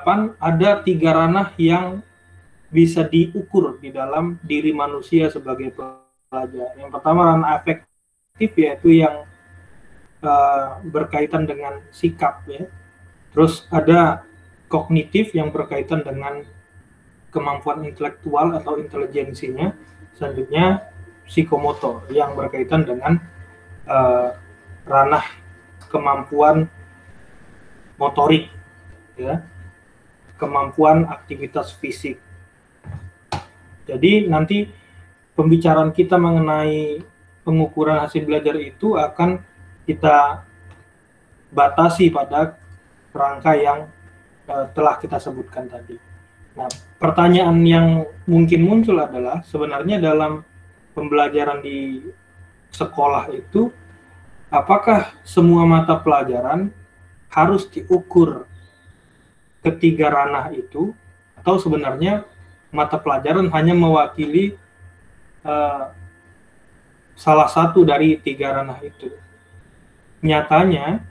beranggapan ada 3 ranah yang bisa diukur di dalam diri manusia sebagai pelajar. Yang pertama ranah afektif, yaitu yang berkaitan dengan sikap ya. Terus ada kognitif yang berkaitan dengan kemampuan intelektual atau intelijensinya. Selanjutnya psikomotor yang berkaitan dengan ranah kemampuan motorik ya, kemampuan aktivitas fisik. Jadi nanti pembicaraan kita mengenai pengukuran hasil belajar itu akan kita batasi pada kerangka yang telah kita sebutkan tadi. Nah, pertanyaan yang mungkin muncul adalah sebenarnya dalam pembelajaran di sekolah itu apakah semua mata pelajaran harus diukur ketiga ranah itu, atau sebenarnya mata pelajaran hanya mewakili salah satu dari 3 ranah itu. Nyatanya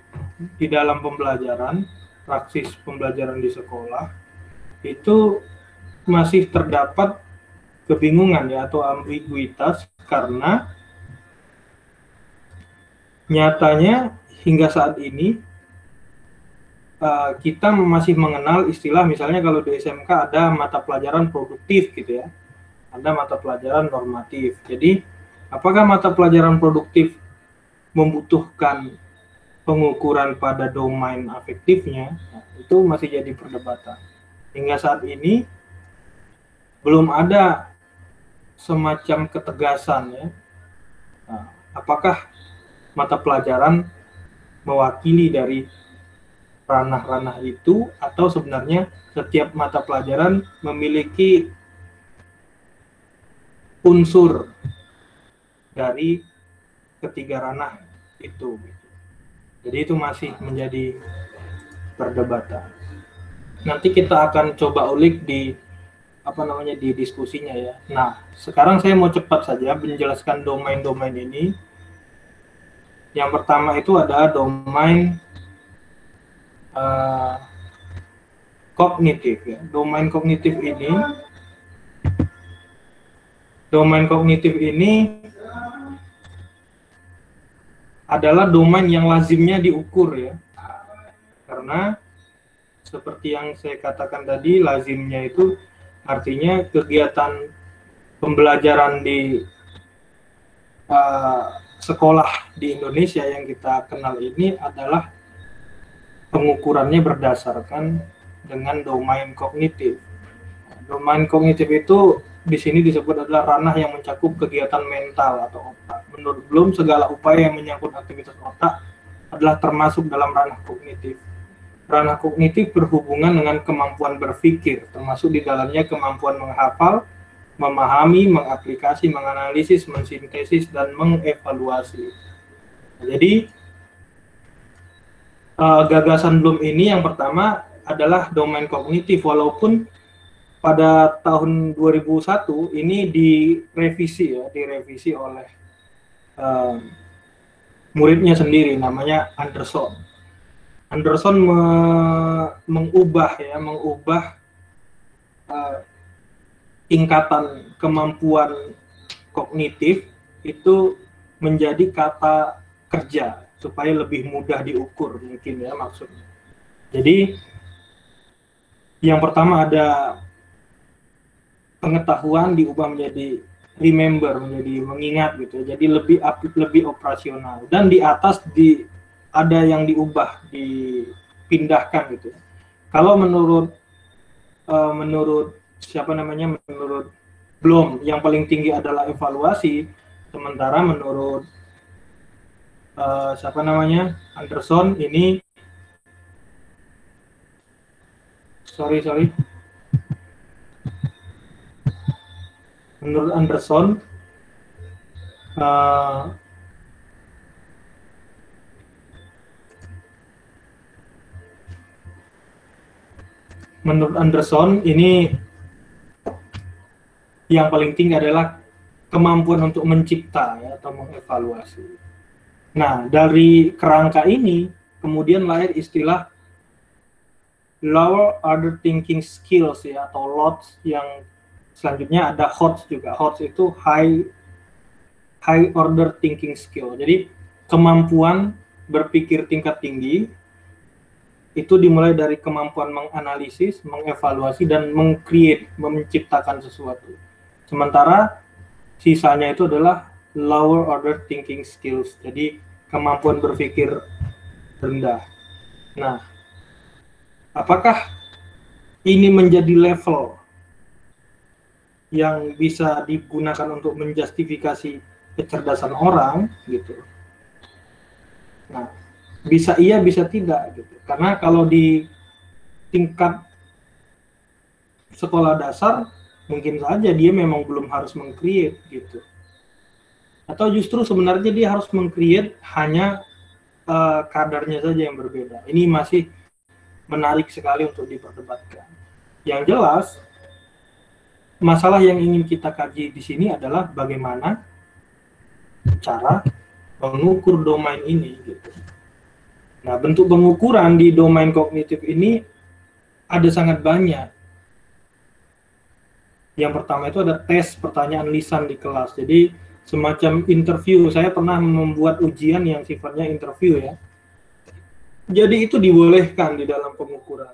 di dalam pembelajaran, praksis pembelajaran di sekolah itu masih terdapat kebingungan ya atau ambiguitas, karena nyatanya hingga saat ini kita masih mengenal istilah, misalnya kalau di SMK ada mata pelajaran produktif gitu ya, ada mata pelajaran normatif. Jadi apakah mata pelajaran produktif membutuhkan pengukuran pada domain afektifnya? Nah, itu masih jadi perdebatan. Hingga saat ini belum ada semacam ketegasan ya. Nah, apakah mata pelajaran mewakili dari ranah-ranah itu, atau sebenarnya setiap mata pelajaran memiliki unsur dari ketiga ranah itu. Jadi itu masih menjadi perdebatan. Nanti kita akan coba ulik di di diskusinya ya. Nah, sekarang saya mau cepat saja menjelaskan domain-domain ini. Yang pertama itu ada domain kognitif ya. Domain kognitif ini adalah domain yang lazimnya diukur ya. Karena seperti yang saya katakan tadi, lazimnya itu artinya kegiatan pembelajaran di sekolah di Indonesia yang kita kenal ini adalah pengukurannya berdasarkan dengan domain kognitif. Domain kognitif itu di sini disebut adalah ranah yang mencakup kegiatan mental atau otak. Menurut Bloom, segala upaya yang menyangkut aktivitas otak adalah termasuk dalam ranah kognitif. Ranah kognitif berhubungan dengan kemampuan berpikir, termasuk di dalamnya kemampuan menghafal, memahami, mengaplikasi, menganalisis, mensintesis, dan mengevaluasi. Jadi gagasan Bloom ini yang pertama adalah domain kognitif, walaupun pada tahun 2001 ini direvisi oleh muridnya sendiri, namanya Anderson. Anderson mengubah tingkatan kemampuan kognitif itu menjadi kata kerja supaya lebih mudah diukur mungkin ya maksudnya. Jadi yang pertama ada pengetahuan diubah menjadi remember, menjadi mengingat gitu. Jadi lebih operasional, dan di atas ada yang diubah, dipindahkan gitu. Kalau menurut menurut Bloom yang paling tinggi adalah evaluasi, sementara menurut Anderson ini menurut Anderson ini yang paling tinggi adalah kemampuan untuk mencipta ya, atau mengevaluasi. Nah, dari kerangka ini kemudian lahir istilah lower order thinking skills ya, atau LOTS. Yang selanjutnya ada HOTS juga. HOTS itu high order thinking skill. Jadi kemampuan berpikir tingkat tinggi itu dimulai dari kemampuan menganalisis, mengevaluasi, dan menciptakan sesuatu. Sementara sisanya itu adalah lower order thinking skills. Jadi kemampuan berpikir rendah. Nah, apakah ini menjadi level yang bisa digunakan untuk menjustifikasi kecerdasan orang gitu? Nah, bisa iya, bisa tidak gitu. Karena kalau di tingkat sekolah dasar mungkin saja dia memang belum harus meng-create gitu. Atau justru sebenarnya dia harus meng-create, hanya kadarnya saja yang berbeda. Ini masih menarik sekali untuk diperdebatkan. Yang jelas, masalah yang ingin kita kaji di sini adalah bagaimana cara mengukur domain ini gitu. Nah, bentuk pengukuran di domain kognitif ini ada sangat banyak. Yang pertama itu ada tes pertanyaan lisan di kelas. Jadi semacam interview. Saya pernah membuat ujian yang sifatnya interview ya. Jadi itu dibolehkan di dalam pengukuran.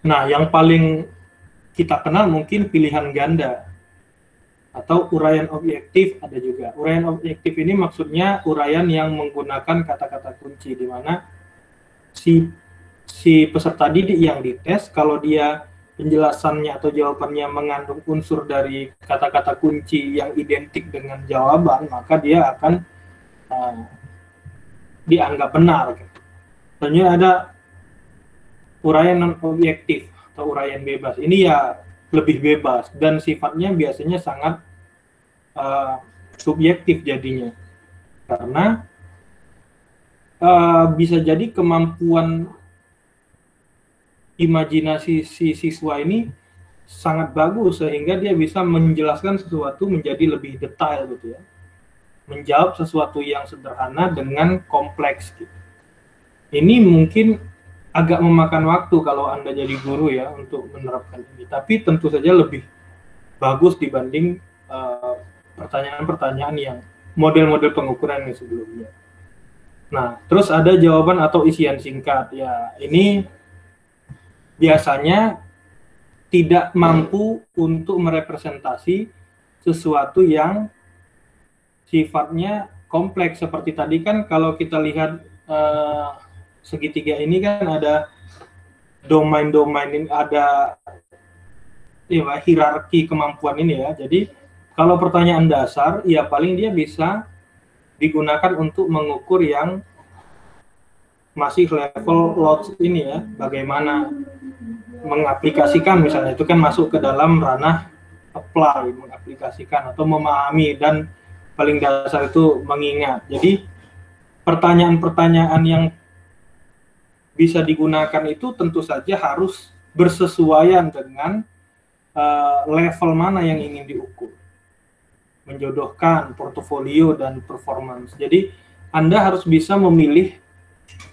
Nah, yang paling kita kenal mungkin pilihan ganda atau uraian objektif ada juga. Uraian objektif ini maksudnya uraian yang menggunakan kata-kata kunci, di mana si peserta didik yang dites, kalau dia penjelasannya atau jawabannya mengandung unsur dari kata-kata kunci yang identik dengan jawaban, maka dia akan dianggap benar. Selanjutnya ada uraian non objektif atau uraian bebas. Ini ya lebih bebas dan sifatnya biasanya sangat subjektif jadinya, karena bisa jadi kemampuan imajinasi si siswa ini sangat bagus sehingga dia bisa menjelaskan sesuatu menjadi lebih detail gitu ya, menjawab sesuatu yang sederhana dengan kompleks gitu. Ini mungkin agak memakan waktu kalau Anda jadi guru ya untuk menerapkan ini, tapi tentu saja lebih bagus dibanding pertanyaan-pertanyaan yang model-model pengukuran yang sebelumnya. Nah, terus ada jawaban atau isian singkat ya. Ini biasanya tidak mampu untuk merepresentasi sesuatu yang sifatnya kompleks. Seperti tadi kan kalau kita lihat segitiga ini kan ada domain-domain, ini ada hierarki kemampuan ini ya. Jadi kalau pertanyaan dasar ya paling dia bisa digunakan untuk mengukur yang masih level LOTS ini ya, bagaimana mengaplikasikan, misalnya itu kan masuk ke dalam ranah apply, mengaplikasikan atau memahami, dan paling dasar itu mengingat. Jadi pertanyaan-pertanyaan yang bisa digunakan itu tentu saja harus bersesuaian dengan level mana yang ingin diukur, menjodohkan portofolio dan performance. Jadi Anda harus bisa memilih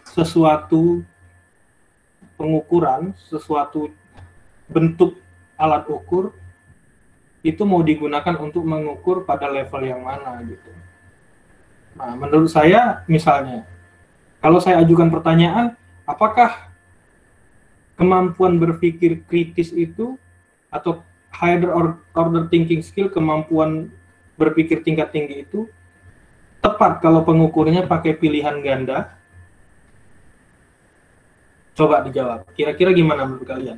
sesuatu pengukuran, sesuatu bentuk alat ukur itu mau digunakan untuk mengukur pada level yang mana gitu. Nah, menurut saya misalnya kalau saya ajukan pertanyaan, apakah kemampuan berpikir kritis itu atau higher order thinking skill, kemampuan berpikir tingkat tinggi itu tepat kalau pengukurnya pakai pilihan ganda? Coba dijawab. Kira-kira gimana menurut kalian?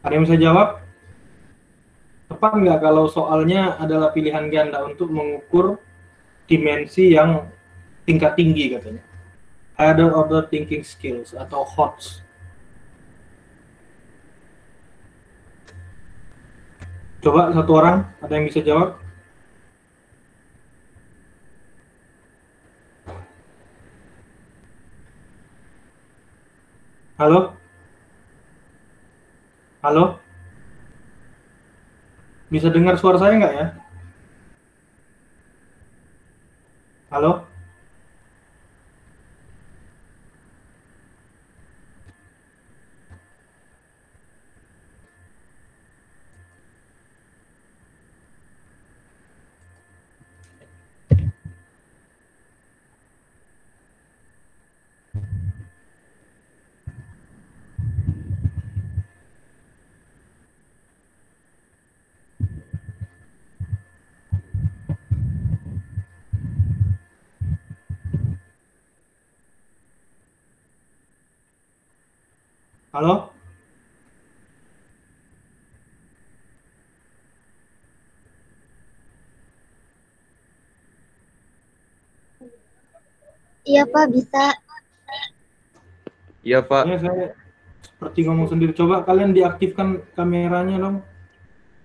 Ada yang bisa jawab? Tepat nggak kalau soalnya adalah pilihan ganda untuk mengukur dimensi yang tingkat tinggi katanya? Higher order thinking skills atau HOTS. Coba satu orang, ada yang bisa jawab? Halo? Halo? Bisa dengar suara saya nggak ya? Halo? Halo? Iya Pak, bisa. Iya Pak. Ya, saya seperti ngomong sendiri. Coba kalian diaktifkan kameranya dong,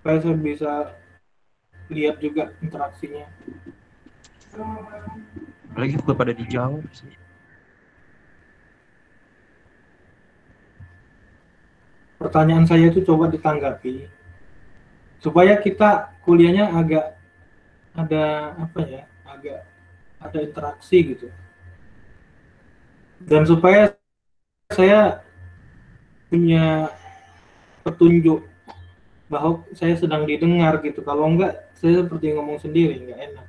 supaya saya bisa lihat juga interaksinya. Lagi pada dijawab sih. Pertanyaan saya itu coba ditanggapi, supaya kita kuliahnya agak ada apa ya, agak ada interaksi gitu. Dan supaya saya punya petunjuk bahwa saya sedang didengar gitu. Kalau enggak, saya seperti ngomong sendiri, enggak enak.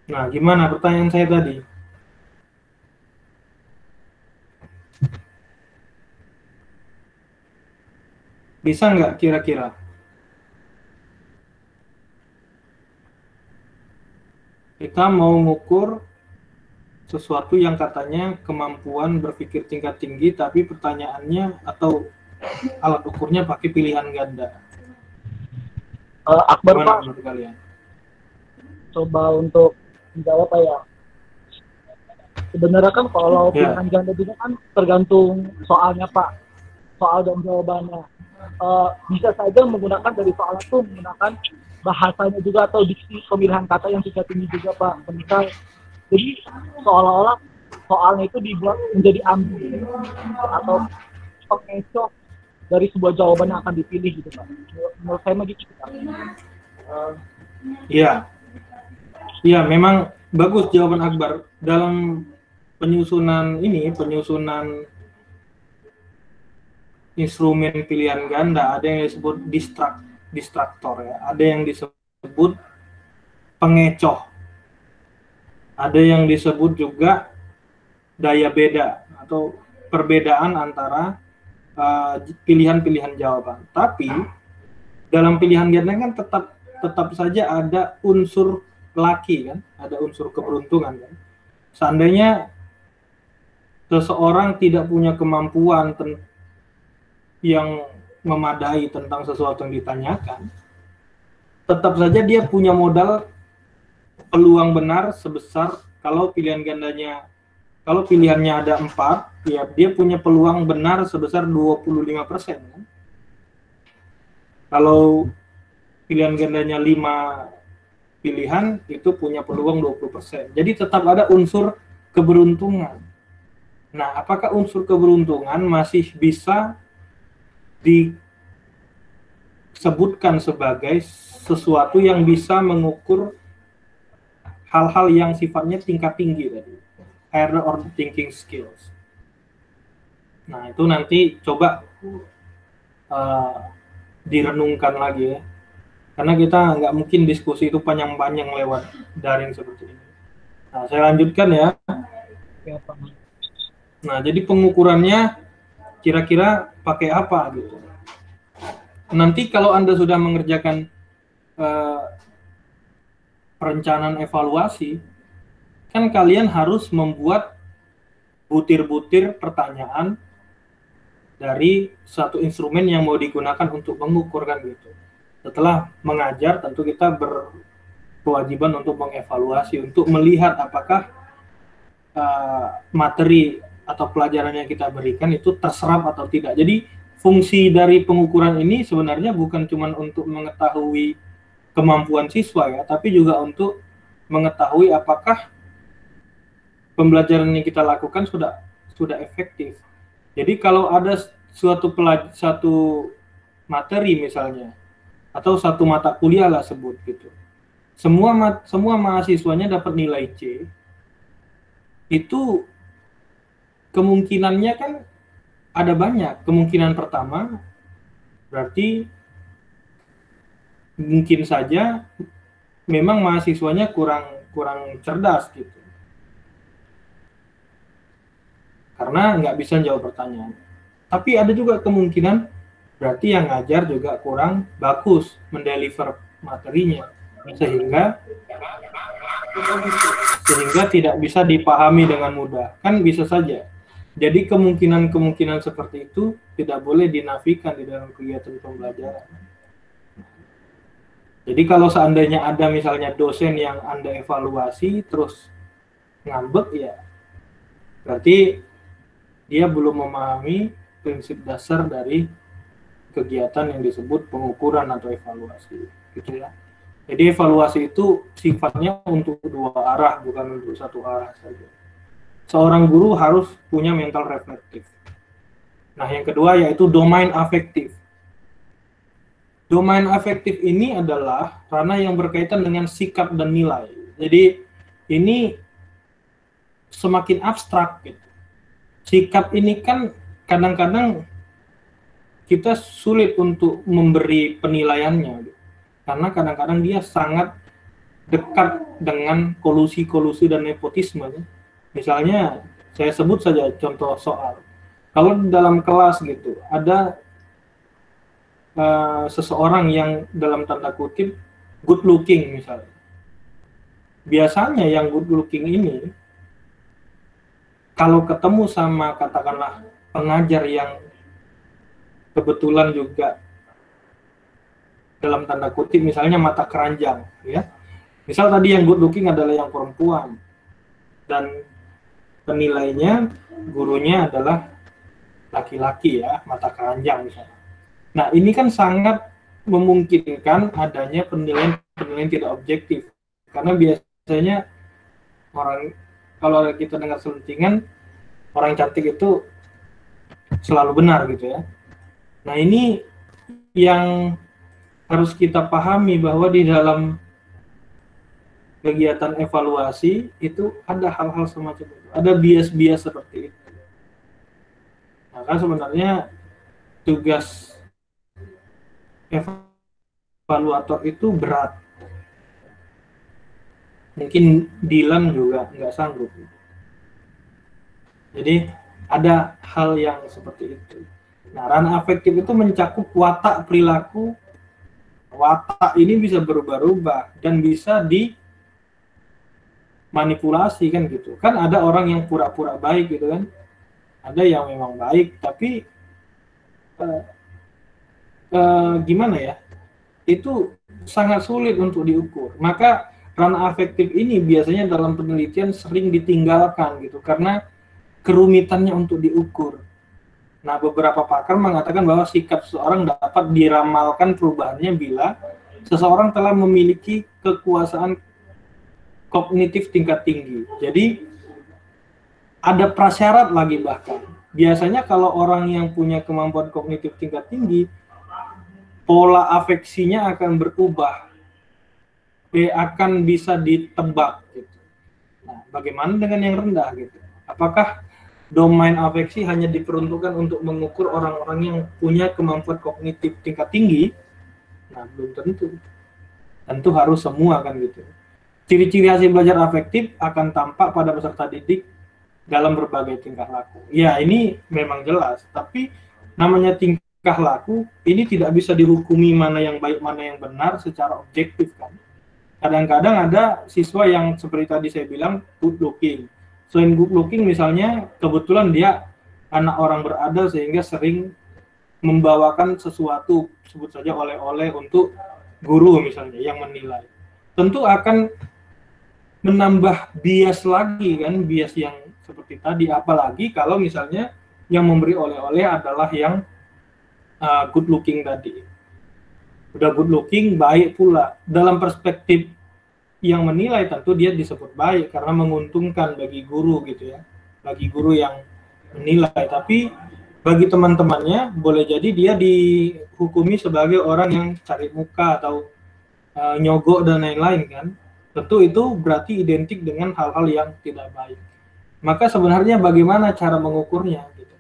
Nah, gimana pertanyaan saya tadi? Bisa nggak kira-kira? Kita mau ngukur sesuatu yang katanya kemampuan berpikir tingkat tinggi, tapi pertanyaannya atau alat ukurnya pakai pilihan ganda. Akbar Gimana Pak, menurut kalian? coba untuk menjawab Pak ya. Sebenarnya kan kalau Ya, pilihan ganda juga kan tergantung soalnya Pak, soal dan jawabannya. Bisa saja menggunakan dari soal itu menggunakan bahasanya juga atau diksi pemilihan kata yang tingkat tinggi juga Pak. Misal, jadi seolah-olah soalnya itu dibuat menjadi ambigu atau pengecoh dari sebuah jawaban yang akan dipilih gitu Pak. Menurut saya mah gitu Pak. iya, iya, memang bagus jawaban Akbar. Dalam penyusunan instrumen pilihan ganda, ada yang disebut distraktor ya, ada yang disebut pengecoh, ada yang disebut juga daya beda atau perbedaan antara pilihan-pilihan jawaban. Tapi dalam pilihan ganda kan tetap saja ada unsur laki kan, ada unsur keberuntungan kan. Seandainya seseorang tidak punya kemampuan yang memadai tentang sesuatu yang ditanyakan, tetap saja dia punya modal peluang benar sebesar kalau kalau pilihannya ada 4, ya dia punya peluang benar sebesar 25%. Kan? Kalau pilihan gandanya 5 pilihan, itu punya peluang 20%. Jadi tetap ada unsur keberuntungan. Nah, apakah unsur keberuntungan masih bisa disebutkan sebagai sesuatu yang bisa mengukur hal-hal yang sifatnya tingkat tinggi tadi, higher order thinking skills. Nah, itu nanti coba direnungkan lagi ya, karena kita nggak mungkin diskusi itu panjang-panjang lewat daring seperti ini. Nah, saya lanjutkan ya. Ya, Pak. Nah, jadi pengukurannya kira-kira pakai apa gitu. Nanti kalau Anda sudah mengerjakan perencanaan evaluasi, kan kalian harus membuat butir-butir pertanyaan dari satu instrumen yang mau digunakan untuk mengukur kan gitu. Setelah mengajar, tentu kita berkewajiban untuk mengevaluasi, untuk melihat apakah materi atau pelajaran yang kita berikan itu terserap atau tidak. Jadi fungsi dari pengukuran ini sebenarnya bukan cuma untuk mengetahui kemampuan siswa ya, tapi juga untuk mengetahui apakah pembelajaran yang kita lakukan sudah efektif. Jadi kalau ada satu materi misalnya, atau satu mata kuliah lah sebut gitu. Semua mahasiswanya dapat nilai C, itu kemungkinannya kan ada banyak. Kemungkinan pertama berarti mungkin saja memang mahasiswanya kurang cerdas gitu, karena nggak bisa jawab pertanyaan. Tapi ada juga kemungkinan berarti yang ngajar juga kurang bagus mendeliver materinya, sehingga tidak bisa dipahami dengan mudah. Kan bisa saja. Jadi kemungkinan seperti itu tidak boleh dinafikan di dalam kegiatan pembelajaran. Jadi kalau seandainya ada misalnya dosen yang Anda evaluasi terus ngambek, ya berarti dia belum memahami prinsip dasar dari kegiatan yang disebut pengukuran atau evaluasi, gitu ya. Jadi evaluasi itu sifatnya untuk dua arah, bukan untuk satu arah saja. Seorang guru harus punya mental reflektif. Nah, yang kedua yaitu domain afektif. Domain afektif ini adalah ranah yang berkaitan dengan sikap dan nilai. Jadi ini semakin abstrak gitu. Sikap ini kan kadang-kadang kita sulit untuk memberi penilaiannya gitu. Karena kadang-kadang dia sangat dekat dengan kolusi-kolusi dan nepotisme. Misalnya, saya sebut saja contoh soal. Kalau dalam kelas gitu, ada seseorang yang dalam tanda kutip good looking misalnya. Biasanya yang good looking ini, kalau ketemu sama katakanlah pengajar yang kebetulan juga dalam tanda kutip misalnya mata keranjang, ya. Misal tadi yang good looking adalah yang perempuan dan penilainya gurunya adalah laki-laki, ya, mata keranjang misalnya. Nah, ini kan sangat memungkinkan adanya penilaian tidak objektif, karena biasanya orang, kalau kita dengar selentingan, orang cantik itu selalu benar gitu ya. Nah, ini yang harus kita pahami, bahwa di dalam kegiatan evaluasi itu ada hal-hal semacam itu, ada bias-bias seperti itu. Maka sebenarnya tugas evaluator itu berat. Mungkin Dilan juga nggak sanggup. Jadi ada hal yang seperti itu. Nah, ranah afektif itu mencakup watak perilaku. Watak ini bisa berubah-ubah dan bisa dimanipulasi kan gitu. Kan ada orang yang pura-pura baik gitu kan. Ada yang memang baik tapi gimana ya? Itu sangat sulit untuk diukur. Maka ranah afektif ini biasanya dalam penelitian sering ditinggalkan gitu karena kerumitannya untuk diukur. Nah, beberapa pakar mengatakan bahwa sikap seseorang dapat diramalkan perubahannya bila seseorang telah memiliki kekuasaan kognitif tingkat tinggi. Jadi ada prasyarat lagi bahkan. Biasanya kalau orang yang punya kemampuan kognitif tingkat tinggi, pola afeksinya akan berubah, akan bisa ditebak gitu. Nah, bagaimana dengan yang rendah gitu? Apakah domain afeksi hanya diperuntukkan untuk mengukur orang-orang yang punya kemampuan kognitif tingkat tinggi? Nah, belum tentu. Tentu harus semua kan gitu. Ciri-ciri hasil belajar afektif akan tampak pada peserta didik dalam berbagai tingkah laku. Ya, ini memang jelas, tapi namanya tingkah laku ini tidak bisa dihukumi mana yang baik, mana yang benar secara objektif kan. Kadang-kadang ada siswa yang seperti tadi saya bilang good looking. Selain good looking misalnya kebetulan dia anak orang berada sehingga sering membawakan sesuatu, sebut saja oleh-oleh untuk guru misalnya yang menilai. Tentu akan menambah bias lagi kan, bias yang seperti tadi, apalagi kalau misalnya yang memberi oleh-oleh adalah yang good looking tadi. Udah good looking, baik pula. Dalam perspektif yang menilai tentu dia disebut baik karena menguntungkan bagi guru gitu ya, bagi guru yang menilai. Tapi bagi teman-temannya boleh jadi dia dihukumi sebagai orang yang cari muka atau nyogok dan lain-lain kan. Tentu itu berarti identik dengan hal-hal yang tidak baik. Maka sebenarnya bagaimana cara mengukurnya? Gitu.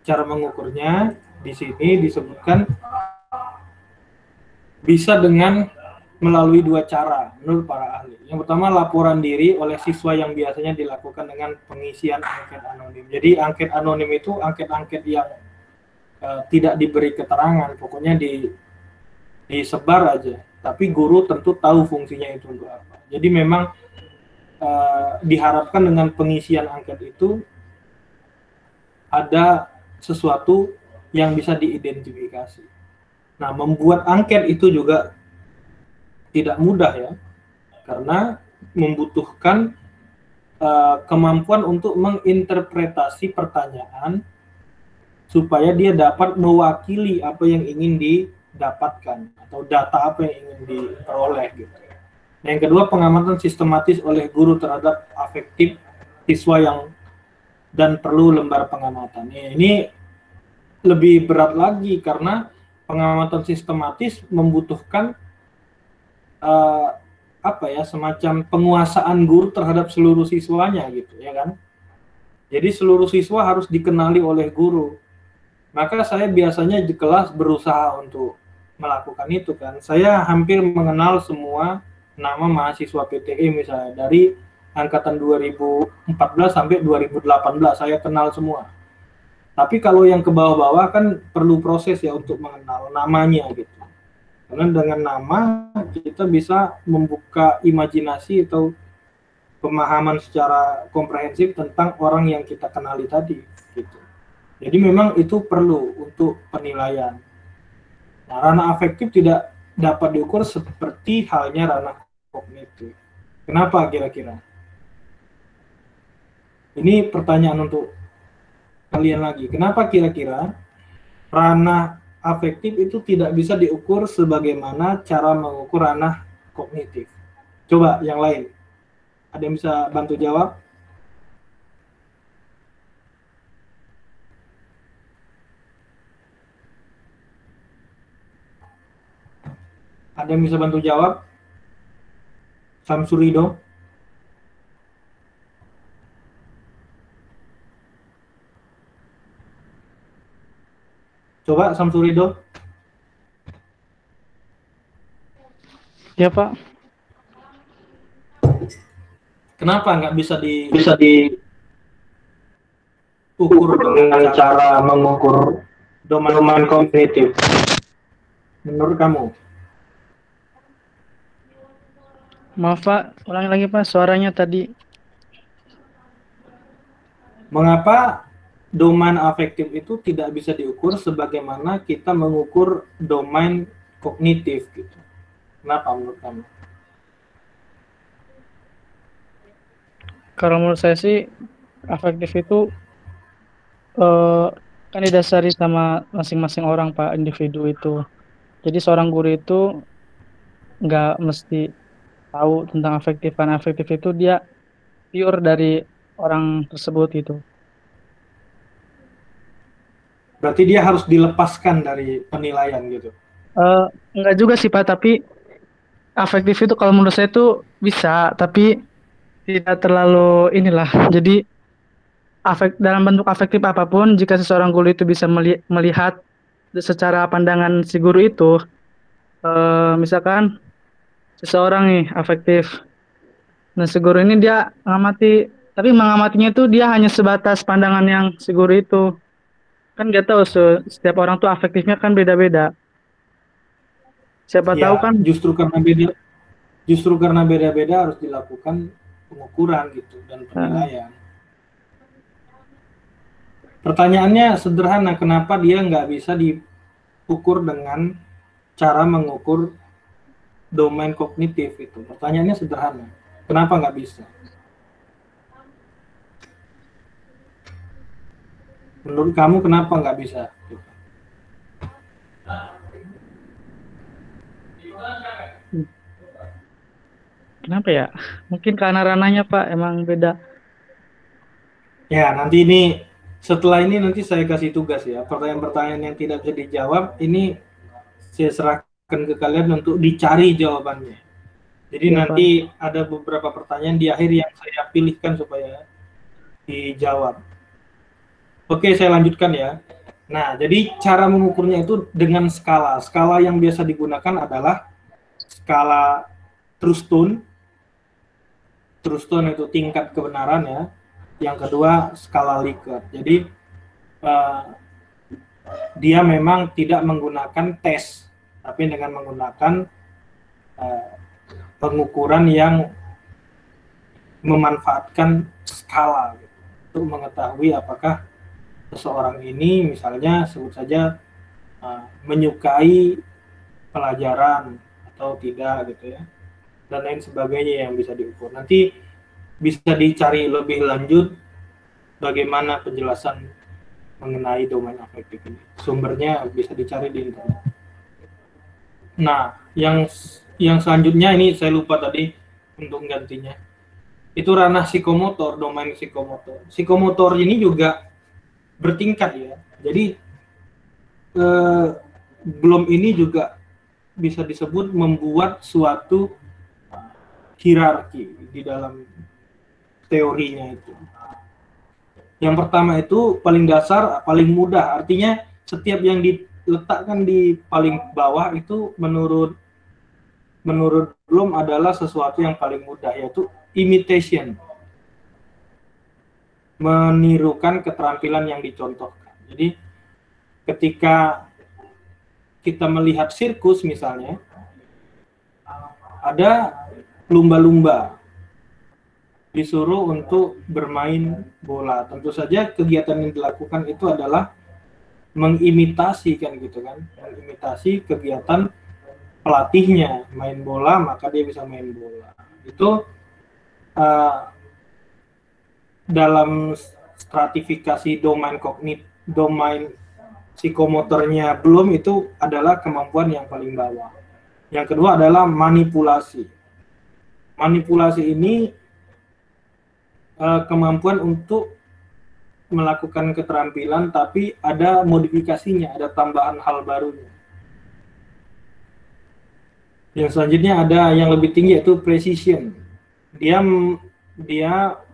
Cara mengukurnya di sini disebutkan bisa dengan melalui dua cara menurut para ahli. Yang pertama, laporan diri oleh siswa yang biasanya dilakukan dengan pengisian angket anonim. Jadi angket anonim itu angket-angket yang tidak diberi keterangan, pokoknya disebar aja. Tapi guru tentu tahu fungsinya itu untuk apa. Jadi memang diharapkan dengan pengisian angket itu ada sesuatu yang bisa diidentifikasi. Nah, membuat angket itu juga tidak mudah ya, karena membutuhkan kemampuan untuk menginterpretasi pertanyaan supaya dia dapat mewakili apa yang ingin didapatkan atau data apa yang ingin diperoleh gitu. Nah, yang kedua, pengamatan sistematis oleh guru terhadap afektif siswa yang dan perlu lembar pengamatan. Ini lebih berat lagi karena pengamatan sistematis membutuhkan semacam penguasaan guru terhadap seluruh siswanya gitu ya kan. Jadi seluruh siswa harus dikenali oleh guru. Maka saya biasanya di kelas berusaha untuk melakukan itu kan. Saya hampir mengenal semua nama mahasiswa PTE misalnya dari angkatan 2014 sampai 2018 saya kenal semua. Tapi kalau yang ke bawah-bawah kan perlu proses ya untuk mengenal namanya gitu. Karena dengan nama kita bisa membuka imajinasi atau pemahaman secara komprehensif tentang orang yang kita kenali tadi gitu. Jadi memang itu perlu untuk penilaian. Nah, ranah afektif tidak dapat diukur seperti halnya ranah kognitif. Kenapa kira-kira? Ini pertanyaan untuk kalian lagi. Kenapa kira-kira ranah afektif itu tidak bisa diukur sebagaimana cara mengukur ranah kognitif? Coba yang lain. Ada yang bisa bantu jawab? Ada yang bisa bantu jawab? Samsurido? Coba Samsurido. Ya Pak. Kenapa nggak bisa diukur dengan cara mengukur domain kognitif? Menurut kamu? Maaf Pak, ulangi lagi Pak, suaranya tadi. Mengapa domain afektif itu tidak bisa diukur sebagaimana kita mengukur domain kognitif gitu? Kenapa menurut kamu? Kalau menurut saya sih afektif itu kan didasari sama masing-masing orang Pak, individu itu. Jadi seorang guru itu nggak mesti tahu tentang afektif, karena afektif itu dia pure dari orang tersebut itu. Berarti dia harus dilepaskan dari penilaian gitu? Enggak juga sih Pak, tapi afektif itu kalau menurut saya itu bisa, tapi tidak terlalu inilah. Jadi dalam bentuk afektif apapun, jika seseorang guru itu bisa melihat secara pandangan si guru itu, misalkan seseorang nih afektif, nah si guru ini dia mengamati, tapi mengamatinya itu dia hanya sebatas pandangan yang si guru itu. Kan nggak tahu setiap orang tuh afektifnya kan beda-beda. Siapa Ya, tahu kan justru karena beda-beda harus dilakukan pengukuran gitu dan penilaian. Pertanyaannya sederhana, kenapa dia nggak bisa diukur dengan cara mengukur domain kognitif itu? Pertanyaannya sederhana, kenapa nggak bisa? Menurut kamu kenapa nggak bisa? kenapa ya? Mungkin karena ranahnya Pak emang beda. Ya, nanti ini setelah ini nanti saya kasih tugas ya, pertanyaan-pertanyaan yang tidak bisa dijawab ini saya serahkan ke kalian untuk dicari jawabannya. Jadi Ya, nanti ada beberapa pertanyaan di akhir yang saya pilihkan supaya dijawab. Oke, saya lanjutkan ya. Nah, jadi cara mengukurnya itu dengan skala. Skala yang biasa digunakan adalah skala Trustone. Trustone itu tingkat kebenaran ya. Yang kedua skala Likert. Jadi dia memang tidak menggunakan tes, tapi dengan menggunakan pengukuran yang memanfaatkan skala gitu, untuk mengetahui apakah seseorang ini misalnya sebut saja menyukai pelajaran atau tidak gitu ya, dan lain sebagainya yang bisa diukur. Nanti bisa dicari lebih lanjut bagaimana penjelasan mengenai domain afektif ini. Sumbernya bisa dicari di internet. Nah, yang selanjutnya ini saya lupa tadi untuk gantinya. Itu ranah psikomotor, domain psikomotor. Psikomotor ini juga bertingkat ya. Jadi belum ini juga bisa disebut membuat suatu hierarki di dalam teorinya itu. Yang pertama itu paling dasar, paling mudah. Artinya setiap yang diletakkan di paling bawah itu menurut Bloom adalah sesuatu yang paling mudah, yaitu imitation. Menirukan keterampilan yang dicontohkan. Jadi ketika kita melihat sirkus misalnya, ada lumba-lumba disuruh untuk bermain bola. Tentu saja kegiatan yang dilakukan itu adalah mengimitasi kan gitu kan, mengimitasi kegiatan pelatihnya main bola, maka dia bisa main bola. Itu dalam stratifikasi domain domain psikomotornya Bloom itu adalah kemampuan yang paling bawah. Yang kedua adalah manipulasi. Manipulasi ini kemampuan untuk melakukan keterampilan tapi ada modifikasinya, ada tambahan hal barunya. Yang selanjutnya ada yang lebih tinggi yaitu precision. Dia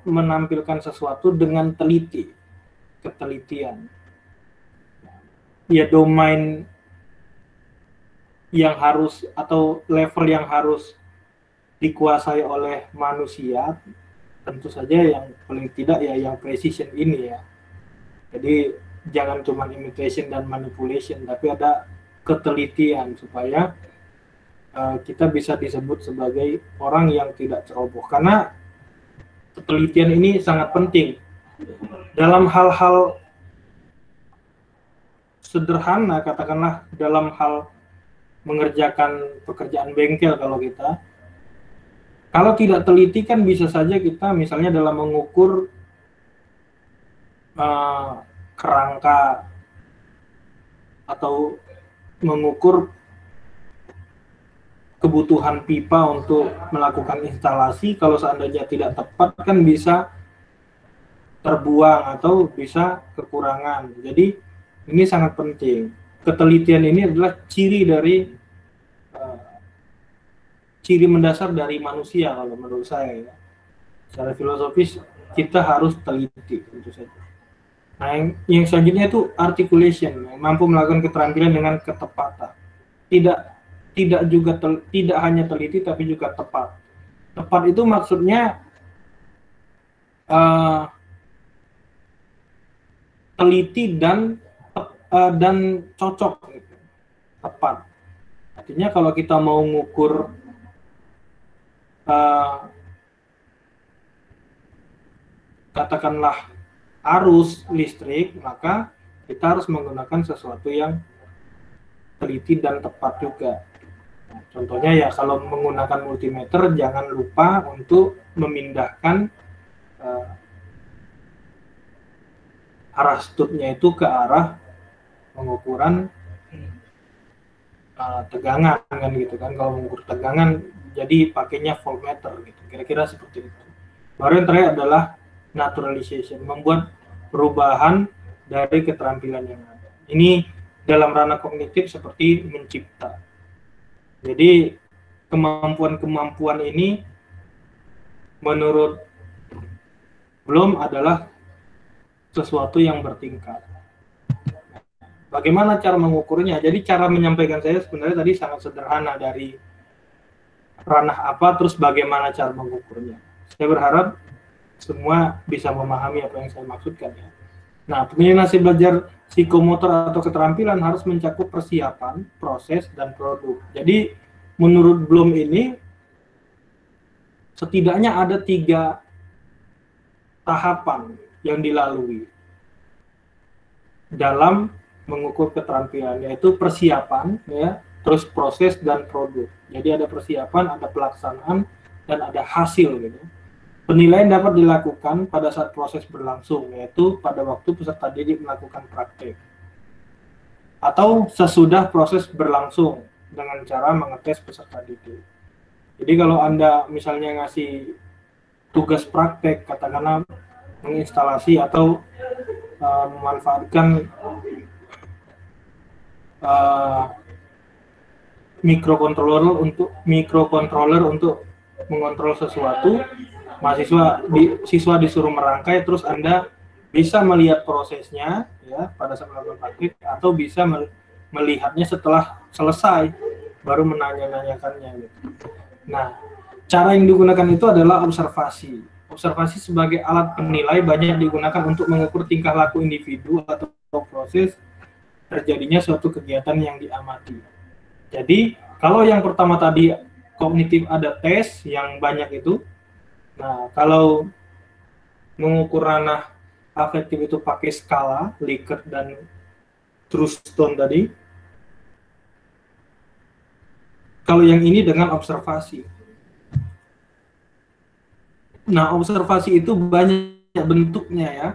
menampilkan sesuatu dengan teliti, ketelitian. Ya, domain yang harus atau level yang harus dikuasai oleh manusia, tentu saja yang paling tidak ya yang precision ini ya. Jadi jangan cuma imitation dan manipulation, tapi ada ketelitian supaya kita bisa disebut sebagai orang yang tidak ceroboh. Karena ketelitian ini sangat penting dalam hal-hal sederhana, katakanlah dalam hal mengerjakan pekerjaan bengkel. Kalau tidak teliti kan bisa saja kita misalnya dalam mengukur kerangka atau mengukur kebutuhan pipa untuk melakukan instalasi, kalau seandainya tidak tepat kan bisa terbuang atau bisa kekurangan. Jadi ini sangat penting. Ketelitian ini adalah ciri mendasar dari manusia kalau menurut saya ya. Secara filosofis kita harus teliti tentu saja. Nah, yang selanjutnya itu articulation, mampu melakukan keterampilan dengan ketepatan. Tidak hanya teliti tapi juga tepat. Tepat itu maksudnya teliti dan cocok gitu. Tepat. Artinya kalau kita mau mengukur katakanlah arus listrik, maka kita harus menggunakan sesuatu yang teliti dan tepat juga. Contohnya ya kalau menggunakan multimeter jangan lupa untuk memindahkan arah stupnya itu ke arah pengukuran tegangan kan gitu kan. Kalau mengukur tegangan jadi pakainya voltmeter gitu. Kira-kira seperti itu. Baru yang terakhir adalah naturalization, membuat perubahan dari keterampilan yang ada. Ini dalam ranah kognitif seperti mencipta. Jadi kemampuan-kemampuan ini menurut Bloom adalah sesuatu yang bertingkat. Bagaimana cara mengukurnya? Jadi cara menyampaikan saya sebenarnya tadi sangat sederhana, dari ranah apa terus bagaimana cara mengukurnya. Saya berharap semua bisa memahami apa yang saya maksudkan ya. Nah, pemilihan hasil belajar psikomotor atau keterampilan harus mencakup persiapan, proses, dan produk. Jadi menurut Bloom ini setidaknya ada 3 tahapan yang dilalui dalam mengukur keterampilan, yaitu persiapan, ya, terus proses dan produk. Jadi ada persiapan, ada pelaksanaan, dan ada hasil gitu. Penilaian dapat dilakukan pada saat proses berlangsung, yaitu pada waktu peserta didik melakukan praktek, atau sesudah proses berlangsung dengan cara mengetes peserta didik. Jadi kalau Anda misalnya ngasih tugas praktek, katakanlah menginstalasi atau memanfaatkan mikrokontroler untuk mengontrol sesuatu, siswa disuruh merangkai, terus Anda bisa melihat prosesnya ya pada saat melakukan praktik, atau bisa melihatnya setelah selesai baru menanya-nanyakannya gitu. Nah, cara yang digunakan itu adalah observasi. Observasi sebagai alat penilai banyak digunakan untuk mengukur tingkah laku individu atau proses terjadinya suatu kegiatan yang diamati. Jadi, kalau yang pertama tadi kognitif ada tes yang banyak itu. Nah, kalau mengukur ranah afektif itu pakai skala, Likert dan Truston tadi. Kalau yang ini dengan observasi. Nah, observasi itu banyak bentuknya ya.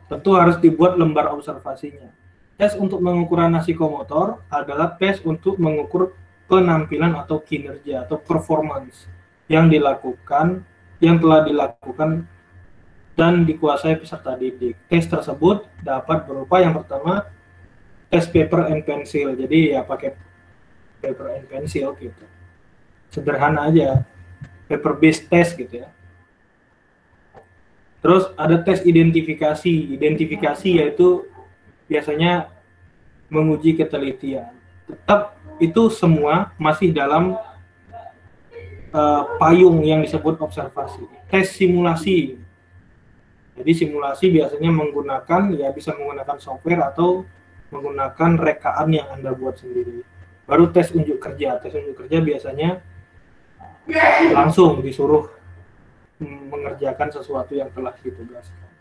Tentu harus dibuat lembar observasinya. Tes untuk mengukur ranah psikomotor adalah tes untuk mengukur penampilan atau kinerja atau performance yang telah dilakukan dan dikuasai peserta didik. Tes tersebut dapat berupa yang pertama tes paper and pencil. Jadi ya pakai paper and pencil gitu. Sederhana aja. Paper based test gitu ya. Terus ada tes identifikasi. Identifikasi yaitu biasanya menguji ketelitian. Tetap itu semua masih dalam payung yang disebut observasi. Tes simulasi. Jadi simulasi biasanya bisa menggunakan software atau menggunakan rekaan yang Anda buat sendiri. Baru tes unjuk kerja. Tes unjuk kerja biasanya langsung disuruh mengerjakan sesuatu yang telah ditugaskan.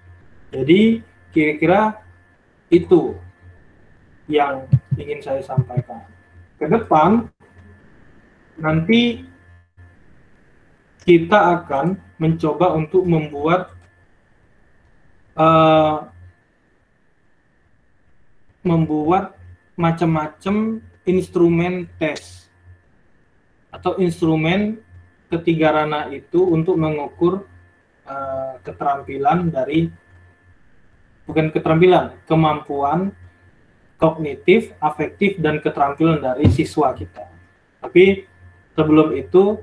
Jadi kira-kira itu yang ingin saya sampaikan. Ke depan nanti kita akan mencoba untuk membuat macam-macam instrumen tes atau instrumen ketiga ranah itu untuk mengukur kemampuan kognitif, afektif, dan keterampilan dari siswa kita. Tapi sebelum itu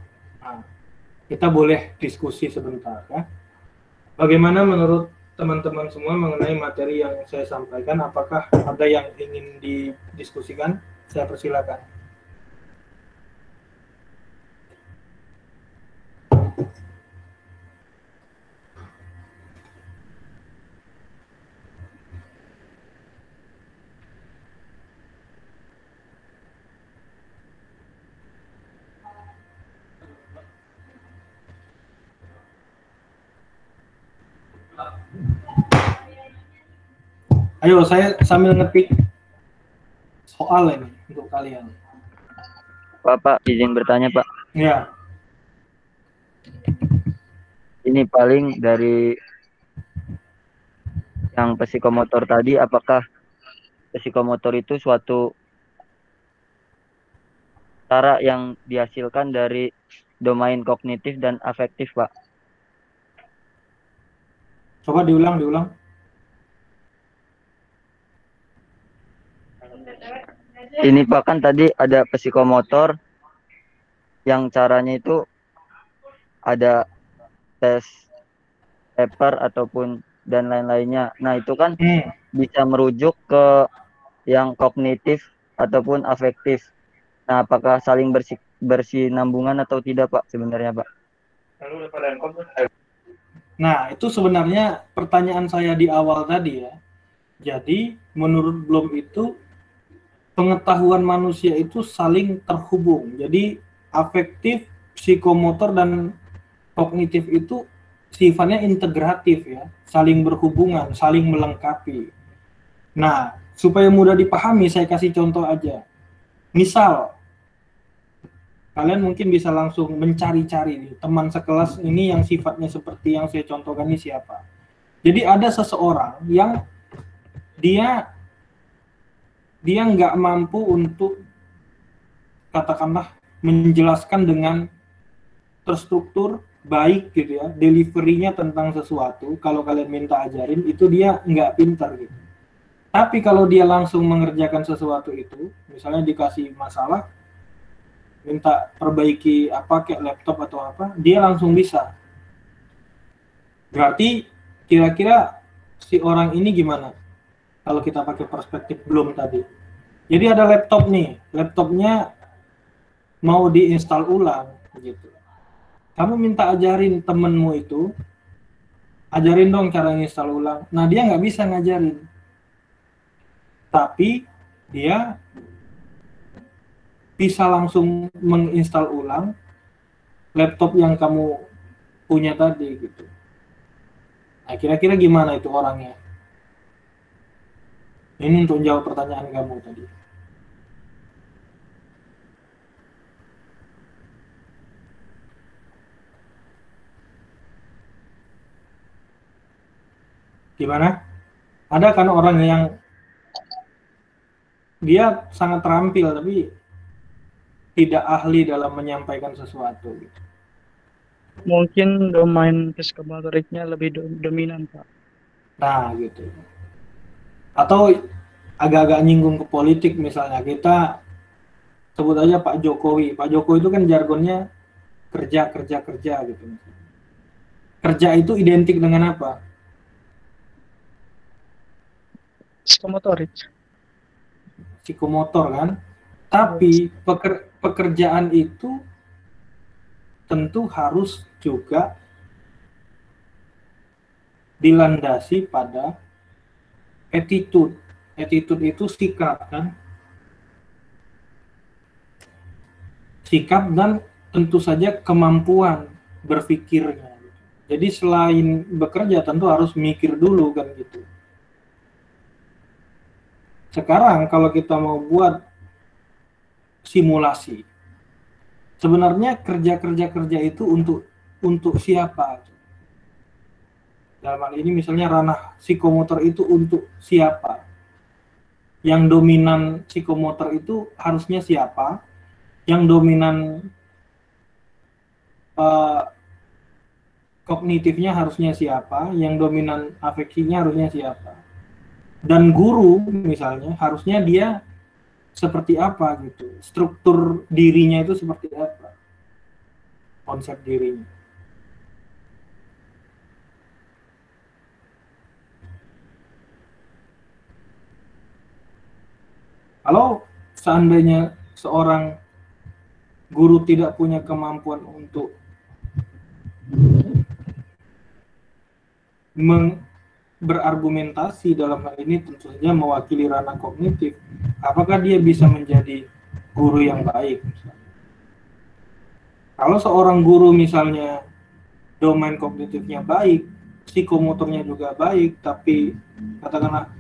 kita boleh diskusi sebentar ya. Bagaimana menurut teman-teman semua mengenai materi yang saya sampaikan? Apakah ada yang ingin didiskusikan? Saya persilakan. Ayo, saya sambil ngetik soal ini untuk kalian. Pak, izin bertanya, Pak. Ya. Ini paling dari yang psikomotor tadi, apakah psikomotor itu suatu cara yang dihasilkan dari domain kognitif dan afektif, Pak? Coba diulang. ini Pak, kan tadi ada psikomotor yang caranya itu ada tes paper ataupun dan lain-lainnya. Nah, itu kan bisa merujuk ke yang kognitif ataupun afektif. Nah, apakah saling bersinambungan atau tidak, Pak, sebenarnya, Pak? Nah, itu sebenarnya pertanyaan saya di awal tadi ya. Jadi, menurut Bloom itu pengetahuan manusia itu saling terhubung. Jadi, afektif, psikomotor, dan kognitif itu sifatnya integratif ya, saling berhubungan, saling melengkapi. Nah, supaya mudah dipahami, saya kasih contoh aja. Misal, kalian mungkin bisa langsung mencari-cari nih, teman sekelas ini yang sifatnya seperti yang saya contohkan ini siapa. Jadi ada seseorang yang dia nggak mampu untuk katakanlah menjelaskan dengan terstruktur baik gitu ya, deliverynya tentang sesuatu. Kalau kalian minta ajarin itu dia nggak pintar gitu. Tapi kalau dia langsung mengerjakan sesuatu itu, misalnya dikasih masalah, minta perbaiki apa kayak laptop atau apa, dia langsung bisa. Berarti kira-kira si orang ini gimana? Kalau kita pakai perspektif Bloom tadi. Jadi ada laptop nih, laptopnya mau diinstal ulang gitu. Kamu minta ajarin temenmu itu, ajarin dong cara install ulang. Nah, dia nggak bisa ngajarin. Tapi dia bisa langsung menginstal ulang laptop yang kamu punya tadi gitu. Nah, kira-kira gimana itu orangnya? Ini untuk jawab pertanyaan kamu tadi. Gimana? Ada kan orang yang dia sangat terampil tapi tidak ahli dalam menyampaikan sesuatu gitu. Mungkin domain psikomotoriknya lebih dominan, Pak. Nah, gitu. Atau agak-agak nyinggung ke politik misalnya, kita sebut aja Pak Jokowi. Pak Jokowi itu kan jargonnya kerja gitu. Kerja itu identik dengan apa? Psikomotorik. Psikomotor kan? Tapi pekerjaan itu tentu harus juga dilandasi pada attitude. Attitude itu sikap kan? Sikap dan tentu saja kemampuan berpikirnya. Jadi selain bekerja tentu harus mikir dulu kan gitu. Sekarang kalau kita mau buat simulasi, sebenarnya kerja itu untuk siapa? Dalam hal ini misalnya ranah psikomotor itu untuk siapa? Yang dominan psikomotor itu harusnya siapa? Yang dominan kognitifnya harusnya siapa? Yang dominan afeksinya harusnya siapa? Dan guru misalnya harusnya dia seperti apa gitu, struktur dirinya itu seperti apa, konsep dirinya. Kalau seandainya seorang guru tidak punya kemampuan untuk berargumentasi, dalam hal ini tentu saja mewakili ranah kognitif, apakah dia bisa menjadi guru yang baik? Kalau seorang guru misalnya domain kognitifnya baik, psikomotornya juga baik, tapi katakanlah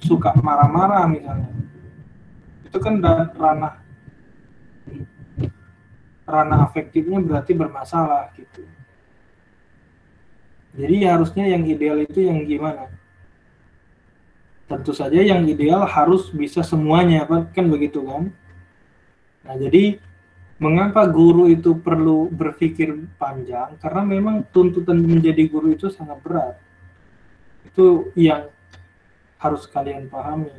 suka marah-marah misalnya, itu kan ranah afektifnya berarti bermasalah gitu. Jadi harusnya yang ideal itu yang gimana? Tentu saja yang ideal harus bisa semuanya, kan begitu kan? Nah, jadi mengapa guru itu perlu berpikir panjang? Karena memang tuntutan menjadi guru itu sangat berat. Itu yang harus kalian pahami.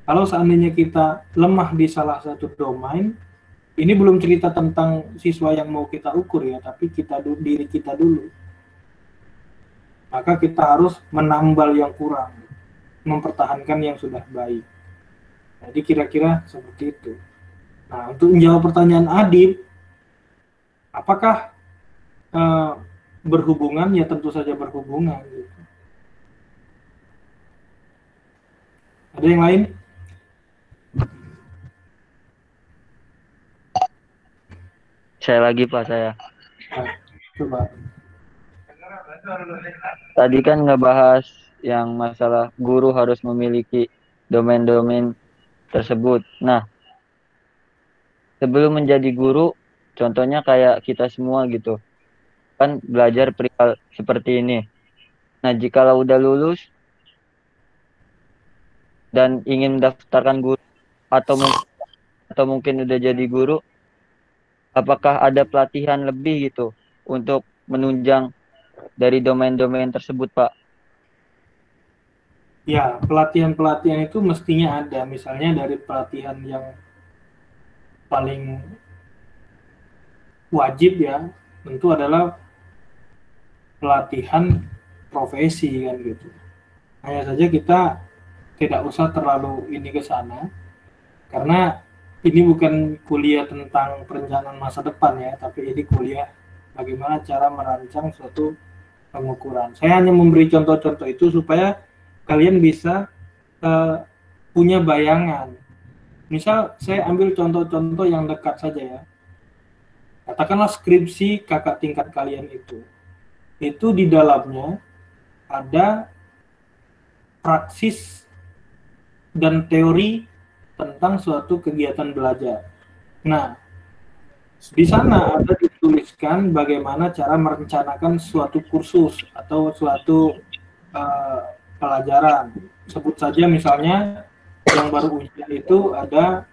Kalau seandainya kita lemah di salah satu domain, ini belum cerita tentang siswa yang mau kita ukur ya, tapi diri kita dulu. Maka kita harus menambal yang kurang, mempertahankan yang sudah baik. Jadi kira-kira seperti itu. Nah, untuk menjawab pertanyaan Adib, apakah berhubungan? Ya tentu saja berhubungan. Gitu. Ada yang lain? Saya lagi Pak saya. Nah, coba. Tadi kan ngebahas yang masalah guru harus memiliki domain-domain tersebut. Nah, sebelum menjadi guru, contohnya kayak kita semua gitu, kan belajar perihal seperti ini. Nah, jikalau udah lulus dan ingin mendaftarkan guru atau mungkin udah jadi guru, apakah ada pelatihan lebih gitu untuk menunjang dari domain-domain tersebut, Pak? Ya, pelatihan-pelatihan itu mestinya ada. Misalnya dari pelatihan yang paling wajib ya, tentu adalah pelatihan profesi kan gitu. Hanya saja kita tidak usah terlalu ini ke sana, karena ini bukan kuliah tentang perencanaan masa depan ya, tapi ini kuliah bagaimana cara merancang suatu pengukuran. Saya hanya memberi contoh-contoh itu supaya kalian bisa punya bayangan. Misal saya ambil contoh-contoh yang dekat saja ya. Katakanlah skripsi kakak tingkat kalian itu di dalamnya ada praksis dan teori tentang suatu kegiatan belajar. Nah, di sana ada dituliskan bagaimana cara merencanakan suatu kursus atau suatu pelajaran. Sebut saja misalnya yang baru ujian itu ada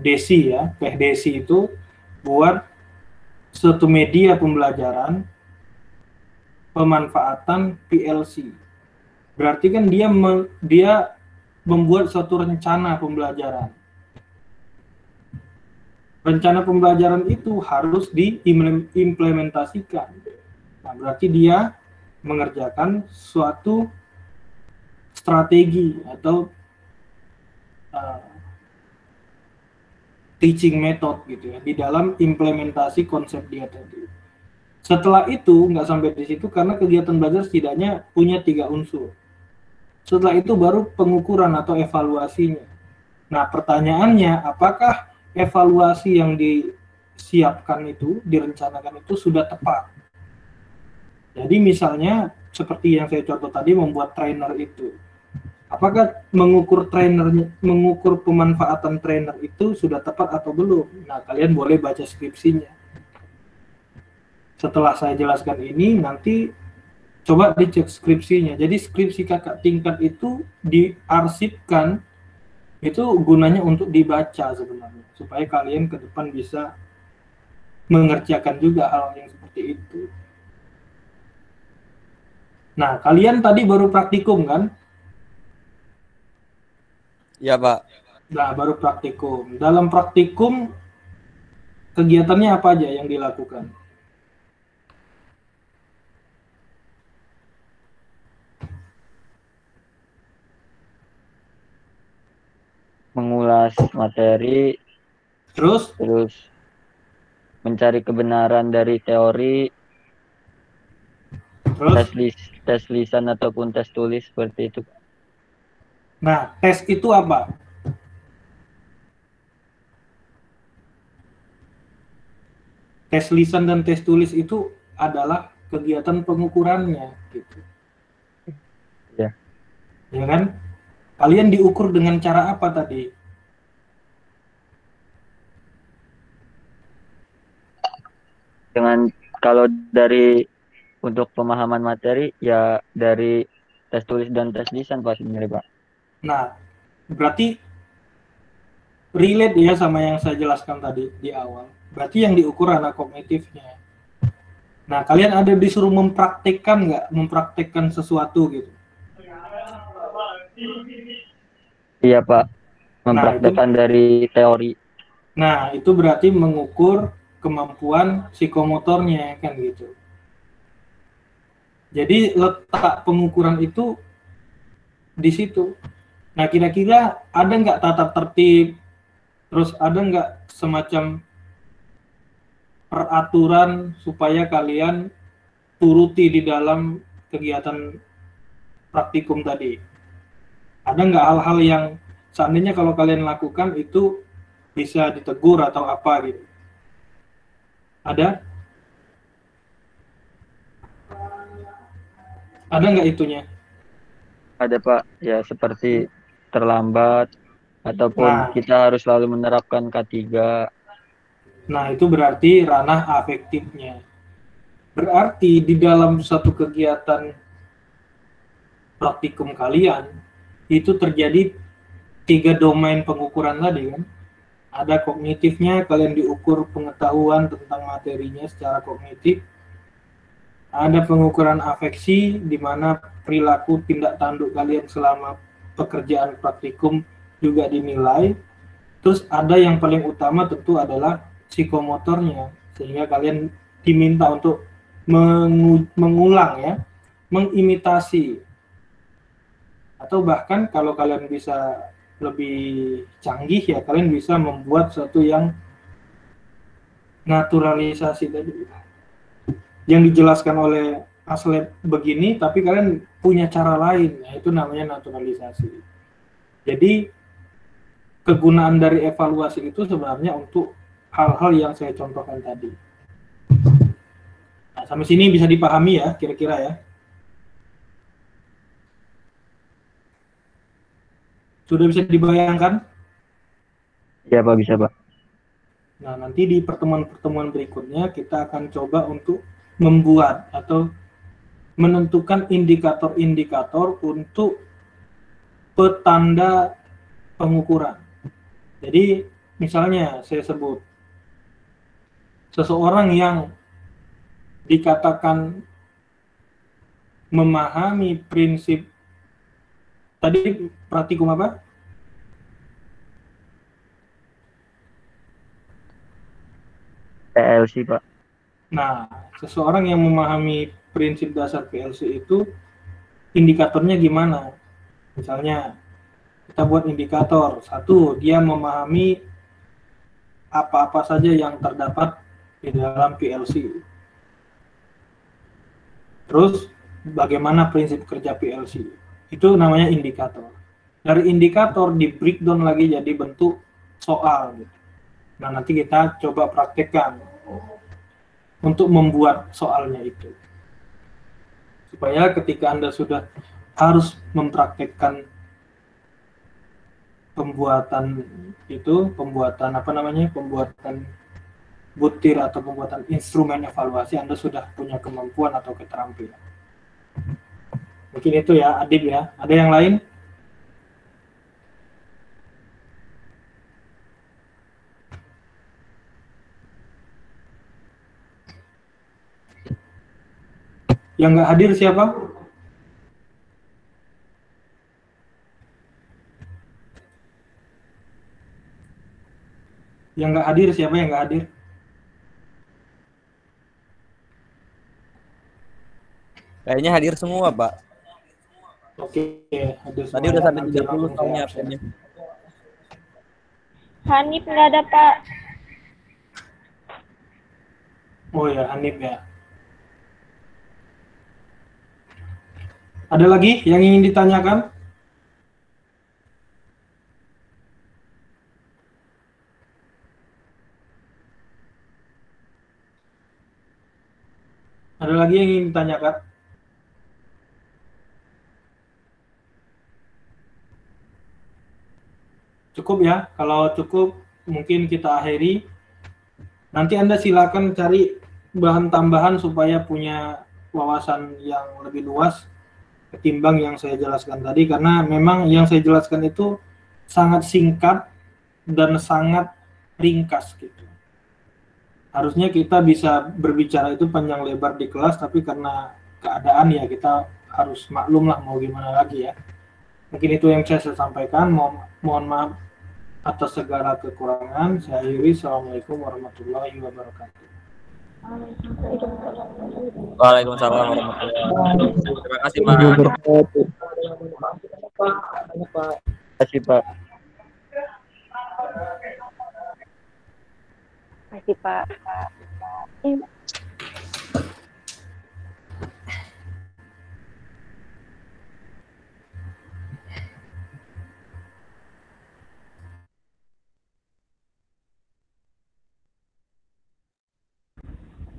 DESI ya, Teh DESI itu buat suatu media pembelajaran pemanfaatan PLC. Berarti kan dia membuat suatu rencana pembelajaran. Rencana pembelajaran itu harus diimplementasikan. Nah, berarti dia mengerjakan suatu strategi atau teaching method gitu ya di dalam implementasi konsep dia tadi. Setelah itu nggak sampai di situ karena kegiatan belajar setidaknya punya 3 unsur. Setelah itu baru pengukuran atau evaluasinya. Nah, pertanyaannya apakah evaluasi yang disiapkan itu, direncanakan itu sudah tepat? Jadi misalnya seperti yang saya contoh tadi membuat trainer itu. Apakah mengukur pemanfaatan trainer itu sudah tepat atau belum? Nah, kalian boleh baca skripsinya. Setelah saya jelaskan ini, nanti coba dicek skripsinya. Jadi skripsi kakak tingkat itu diarsipkan, itu gunanya untuk dibaca sebenarnya. Supaya kalian ke depan bisa mengerjakan juga hal yang seperti itu. Nah, kalian tadi baru praktikum kan? Iya, Pak. Nah, baru praktikum. Dalam praktikum, kegiatannya apa aja yang dilakukan? Mengulas materi, Terus mencari kebenaran dari teori, tes lisan ataupun tes tulis seperti itu. Nah, tes itu apa? Tes lisan dan tes tulis itu adalah kegiatan pengukurannya, gitu. Ya. Ya kan? Kalian diukur dengan cara apa tadi? Dengan kalau dari untuk pemahaman materi ya dari tes tulis dan tes lisan Pak sebenarnya Pak. Nah, berarti relate ya sama yang saya jelaskan tadi di awal. Berarti yang diukur anak kognitifnya. Nah, kalian ada disuruh mempraktekkan nggak? Mempraktekkan sesuatu gitu. Iya Pak, mempraktekkan dari teori. Nah, itu berarti mengukur kemampuan psikomotornya kan gitu. Jadi letak pengukuran itu di situ. Nah, kira-kira ada nggak tata tertib, terus ada nggak semacam peraturan supaya kalian turuti di dalam kegiatan praktikum tadi? Ada nggak hal-hal yang seandainya kalau kalian lakukan itu bisa ditegur atau apa gitu? Ada? Ada nggak itunya? Ada Pak, ya seperti terlambat ataupun Nah. kita harus selalu menerapkan K3. Nah, itu berarti ranah afektifnya. Berarti di dalam satu kegiatan praktikum kalian itu terjadi 3 domain pengukuran tadi kan. Ada kognitifnya, kalian diukur pengetahuan tentang materinya secara kognitif. Ada pengukuran afeksi, di mana perilaku tindak tanduk kalian selama pekerjaan praktikum juga dinilai. Terus ada yang paling utama tentu adalah psikomotornya, sehingga kalian diminta untuk mengulang ya, mengimitasi, atau bahkan kalau kalian bisa lebih canggih ya, kalian bisa membuat sesuatu yang naturalisasi tadi, yang dijelaskan oleh Aslet begini, tapi kalian punya cara lain, itu namanya naturalisasi. Jadi kegunaan dari evaluasi itu sebenarnya untuk hal-hal yang saya contohkan tadi. Nah, sampai sini bisa dipahami ya, kira-kira ya. Sudah bisa dibayangkan? Iya Pak, bisa Pak. Nah, nanti di pertemuan-pertemuan berikutnya kita akan coba untuk membuat atau menentukan indikator-indikator untuk petanda pengukuran. Jadi, misalnya saya sebut seseorang yang dikatakan memahami prinsip tadi praktikum apa? PLC Pak. Nah, seseorang yang memahami prinsip dasar PLC itu indikatornya gimana? Misalnya kita buat indikator, satu, dia memahami apa-apa saja yang terdapat di dalam PLC. Terus bagaimana prinsip kerja PLC? Itu namanya indikator. Dari indikator di breakdown lagi jadi bentuk soal. Nah, nanti kita coba praktekkan untuk membuat soalnya itu. Supaya ketika Anda sudah harus mempraktekkan pembuatan butir atau pembuatan instrumen evaluasi, Anda sudah punya kemampuan atau keterampilan. Mungkin itu ya, Adib ya. Ada yang lain? Yang nggak hadir siapa? Yang nggak hadir siapa yang nggak hadir? Kayaknya hadir semua, Pak. Oke, hadir semua. Tadi udah sampai Nanti 30 langsung tahunnya saya absen. absennya. Hanif nggak ada, Pak. Oh ya, Hanif ya. Ada lagi yang ingin ditanyakan? Ada lagi yang ingin ditanyakan? Cukup ya, kalau cukup mungkin kita akhiri. Nanti Anda silakan cari bahan tambahan supaya punya wawasan yang lebih luas ketimbang yang saya jelaskan tadi, karena memang yang saya jelaskan itu sangat singkat dan sangat ringkas gitu. Harusnya kita bisa berbicara itu panjang lebar di kelas, tapi karena keadaan ya kita harus maklum lah mau gimana lagi ya. Mungkin itu yang saya sampaikan. Mohon maaf atas segala kekurangan. Saya akhiri. Assalamualaikum warahmatullahi wabarakatuh. Waalaikumsalam warahmatullahi wabarakatuh. Terima kasih, Mas. Pak. Terima kasih Pak. Makasih Pak.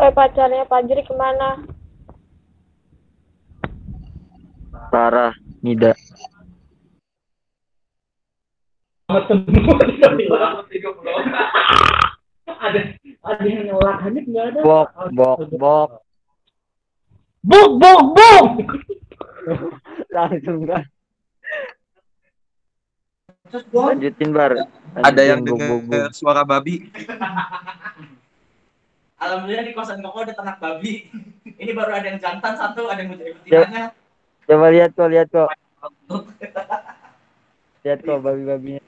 Pacarnya Fajri kemana? Sarah Nida. Ada yang nolak Hanif nggak ada? Bok. Bok. Langsung kan. Lanjutin Bar. Ada yang Lanjutin, dengar suara babi. Alhamdulillah di kosan koko ada ternak babi. Ini baru ada yang jantan satu, ada yang mencari betinanya. Coba lihat kok. Lihat kok babi-babinya.